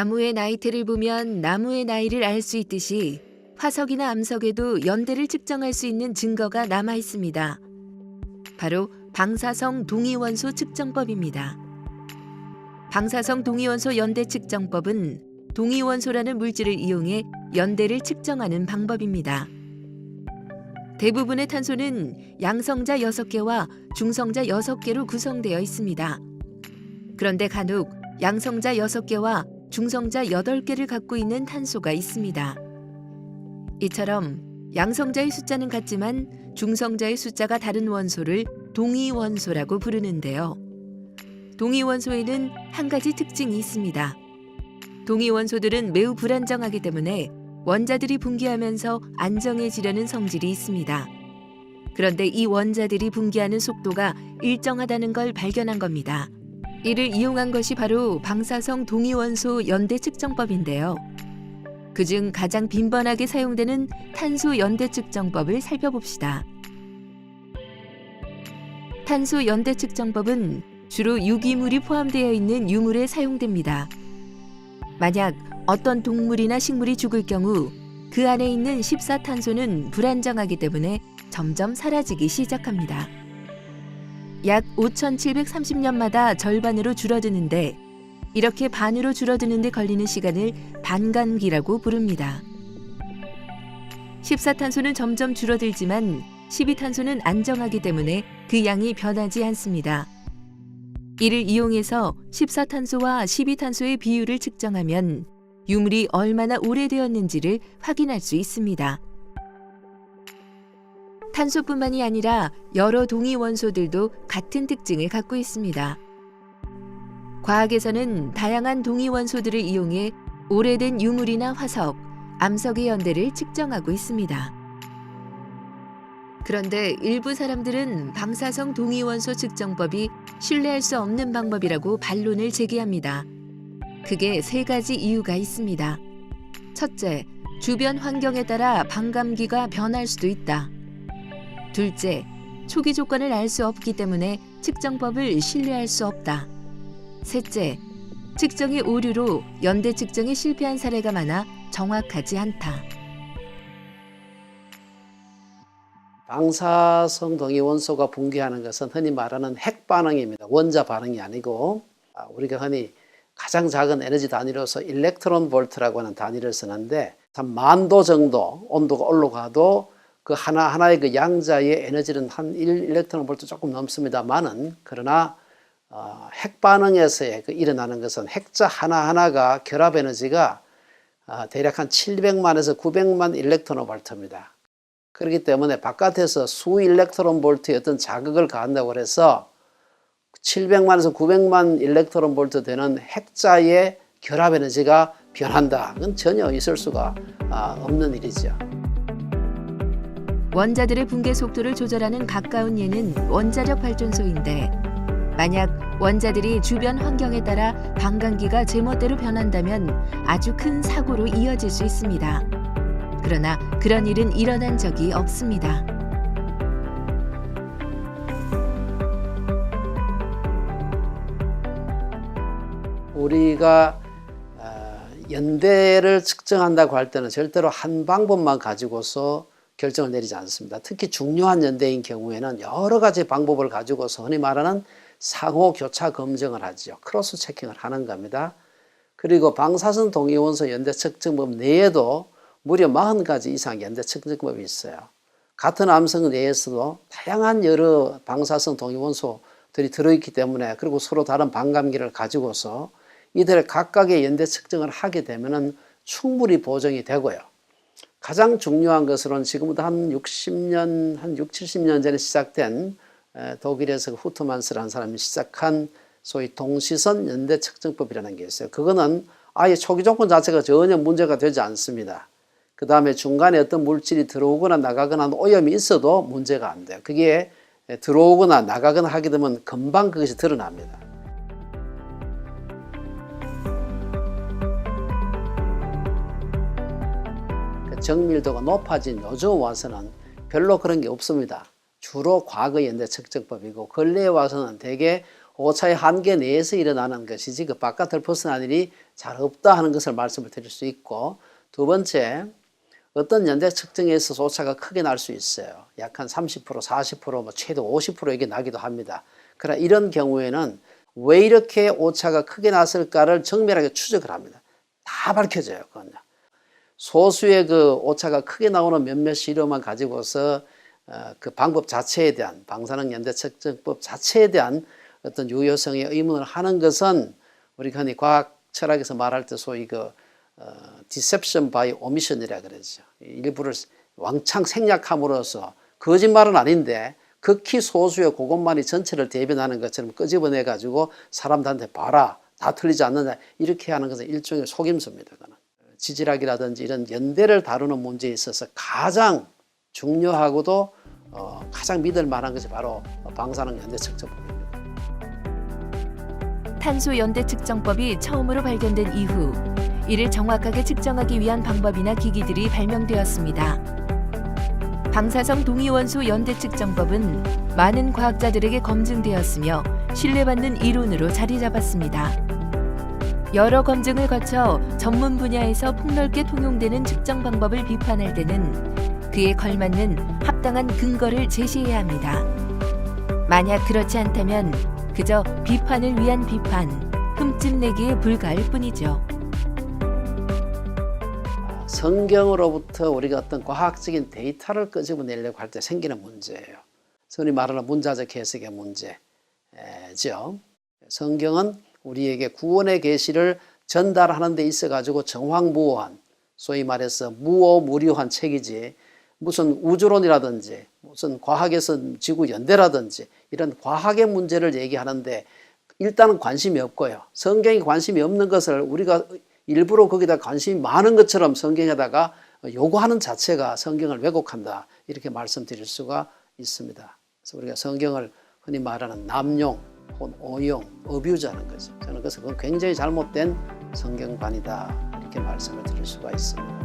나무의 나이테를 보면 나무의 나이를 알 수 있듯이 화석이나 암석에도 연대를 측정할 수 있는 증거가 남아 있습니다. 바로 방사성 동위원소 측정법입니다. 방사성 동위원소 연대 측정법은 동위원소라는 물질을 이용해 연대를 측정하는 방법입니다. 대부분의 탄소는 양성자 6개와 중성자 6개로 구성되어 있습니다. 그런데 간혹 양성자 6개와 중성자 8개를 갖고 있는 탄소가 있습니다. 이처럼 양성자의 숫자는 같지만 중성자의 숫자가 다른 원소를 동위원소라고 부르는데요. 동위원소에는 한 가지 특징이 있습니다. 동위원소들은 매우 불안정하기 때문에 원자들이 분기하면서 안정해지려는 성질이 있습니다. 그런데 이 원자들이 분기하는 속도가 일정하다는 걸 발견한 겁니다. 이를 이용한 것이 바로 방사성 동위원소 연대 측정법인데요. 그중 가장 빈번하게 사용되는 탄소 연대 측정법을 살펴봅시다. 탄소 연대 측정법은 주로 유기물이 포함되어 있는 유물에 사용됩니다. 만약 어떤 동물이나 식물이 죽을 경우 그 안에 있는 14탄소는 불안정하기 때문에 점점 사라지기 시작합니다. 약 5,730년마다 절반으로 줄어드는데 이렇게 반으로 줄어드는 데 걸리는 시간을 반감기라고 부릅니다. 14탄소는 점점 줄어들지만 12탄소는 안정하기 때문에 그 양이 변하지 않습니다. 이를 이용해서 14탄소와 12탄소의 비율을 측정하면 유물이 얼마나 오래되었는지를 확인할 수 있습니다. 탄소뿐만이 아니라 여러 동위원소들도 같은 특징을 갖고 있습니다. 과학에서는 다양한 동위원소들을 이용해 오래된 유물이나 화석, 암석의 연대를 측정하고 있습니다. 그런데 일부 사람들은 방사성 동위원소 측정법이 신뢰할 수 없는 방법이라고 반론을 제기합니다. 그게 3가지 이유가 있습니다. 첫째, 주변 환경에 따라 반감기가 변할 수도 있다. 둘째, 초기 조건을 알 수 없기 때문에 측정법을 신뢰할 수 없다. 셋째, 측정의 오류로 연대 측정에 실패한 사례가 많아 정확하지 않다. 방사성 동위원소가 붕괴하는 것은 흔히 말하는 핵 반응입니다. 원자 반응이 아니고 우리가 흔히 가장 작은 에너지 단위로서 일렉트론 볼트라고 하는 단위를 쓰는데 한 만도 정도 온도가 올라가도 그 하나하나의 그 양자의 에너지는 한 1일렉트론 볼트 조금 넘습니다만은 그러나 핵 반응에서 일어나는 것은 핵자 하나하나가 결합 에너지가 대략 한 700만에서 900만 일렉트론 볼트입니다. 그렇기 때문에 바깥에서 수 일렉트론 볼트의 어떤 자극을 가한다고 해서 700만에서 900만 일렉트론 볼트 되는 핵자의 결합 에너지가 변한다. 그건 전혀 있을 수가 없는 일이죠. 원자들의 붕괴 속도를 조절하는 가까운 예는 원자력 발전소인데 만약 원자들이 주변 환경에 따라 반감기가 제멋대로 변한다면 아주 큰 사고로 이어질 수 있습니다. 그러나 그런 일은 일어난 적이 없습니다. 우리가 연대를 측정한다고 할 때는 절대로 한 방법만 가지고서 결정을 내리지 않습니다. 특히 중요한 연대인 경우에는 여러 가지 방법을 가지고서 흔히 말하는 상호 교차 검증을 하죠. 크로스 체킹을 하는 겁니다. 그리고 방사성 동위원소 연대 측정법 내에도 무려 40가지 이상 연대 측정법이 있어요. 같은 암석 내에서도 다양한 여러 방사성 동위원소들이 들어있기 때문에 그리고 서로 다른 반감기를 가지고서 이들 각각의 연대 측정을 하게 되면 충분히 보정이 되고요. 가장 중요한 것으로는 지금부터 한 60년, 한 60, 70년 전에 시작된 독일에서 후트만스라는 사람이 시작한 소위 동시선 연대 측정법이라는 게 있어요. 그거는 아예 초기 조건 자체가 전혀 문제가 되지 않습니다. 그 다음에 중간에 어떤 물질이 들어오거나 나가거나 오염이 있어도 문제가 안 돼요. 그게 들어오거나 나가거나 하게 되면 금방 그것이 드러납니다. 정밀도가 높아진 요즘 와서는 별로 그런 게 없습니다. 주로 과거 연대 측정법이고 근래에 와서는 대개 오차의 한계 내에서 일어나는 것이지 그 바깥을 벗어난 일이 잘 없다 하는 것을 말씀을 드릴 수 있고, 두 번째, 어떤 연대 측정에 있어서 오차가 크게 날 수 있어요. 약 한 30%, 40%, 최대 50% 이게 나기도 합니다. 그러나 이런 경우에는 왜 이렇게 오차가 크게 났을까를 정밀하게 추적을 합니다. 다 밝혀져요. 그건요. 소수의 그 오차가 크게 나오는 몇몇 시료만 가지고서 그 방법 자체에 대한, 방사능 연대 측정법 자체에 대한 어떤 유효성에 의문을 하는 것은 우리가 흔히 과학 철학에서 말할 때 소위 그 deception by omission이라 그러죠. 일부를 왕창 생략함으로써, 거짓말은 아닌데 극히 소수의 그것만이 전체를 대변하는 것처럼 끄집어내 가지고 사람들한테 봐라, 다 틀리지 않느냐, 이렇게 하는 것은 일종의 속임수입니다. 그는 지질학이라든지 이런 연대를 다루는 문제에 있어서 가장 중요하고도 가장 믿을 만한 것이 바로 방사능 연대 측정법입니다. 탄소 연대 측정법이 처음으로 발견된 이후 이를 정확하게 측정하기 위한 방법이나 기기들이 발명되었습니다. 방사성 동위원소 연대 측정법은 많은 과학자들에게 검증되었으며 신뢰받는 이론으로 자리 잡았습니다. 여러 검증을 거쳐 전문 분야에서 폭넓게 통용되는 측정 방법을 비판할 때는 그에 걸맞는 합당한 근거를 제시해야 합니다. 만약 그렇지 않다면 그저 비판을 위한 비판, 흠집내기에 불과할 뿐이죠. 성경으로부터 우리가 어떤 과학적인 데이터를 끄집어내려고 할 때 생기는 문제예요. 소위 말하는 문자적 해석의 문제죠. 성경은 우리에게 구원의 계시를 전달하는 데 있어 가지고 정황무오한, 소위 말해서 무오무료한 책이지, 무슨 우주론이라든지 무슨 과학에서 지구 연대라든지 이런 과학의 문제를 얘기하는데 일단은 관심이 없고요. 성경에 관심이 없는 것을 우리가 일부러 거기다 관심이 많은 것처럼 성경에다가 요구하는 자체가 성경을 왜곡한다, 이렇게 말씀드릴 수가 있습니다. 그래서 우리가 성경을 흔히 말하는 남용, 혹은 오용, 어뷰즈하는 거죠. 저는 그래서 그건 굉장히 잘못된 성경관이다, 이렇게 말씀을 드릴 수가 있습니다.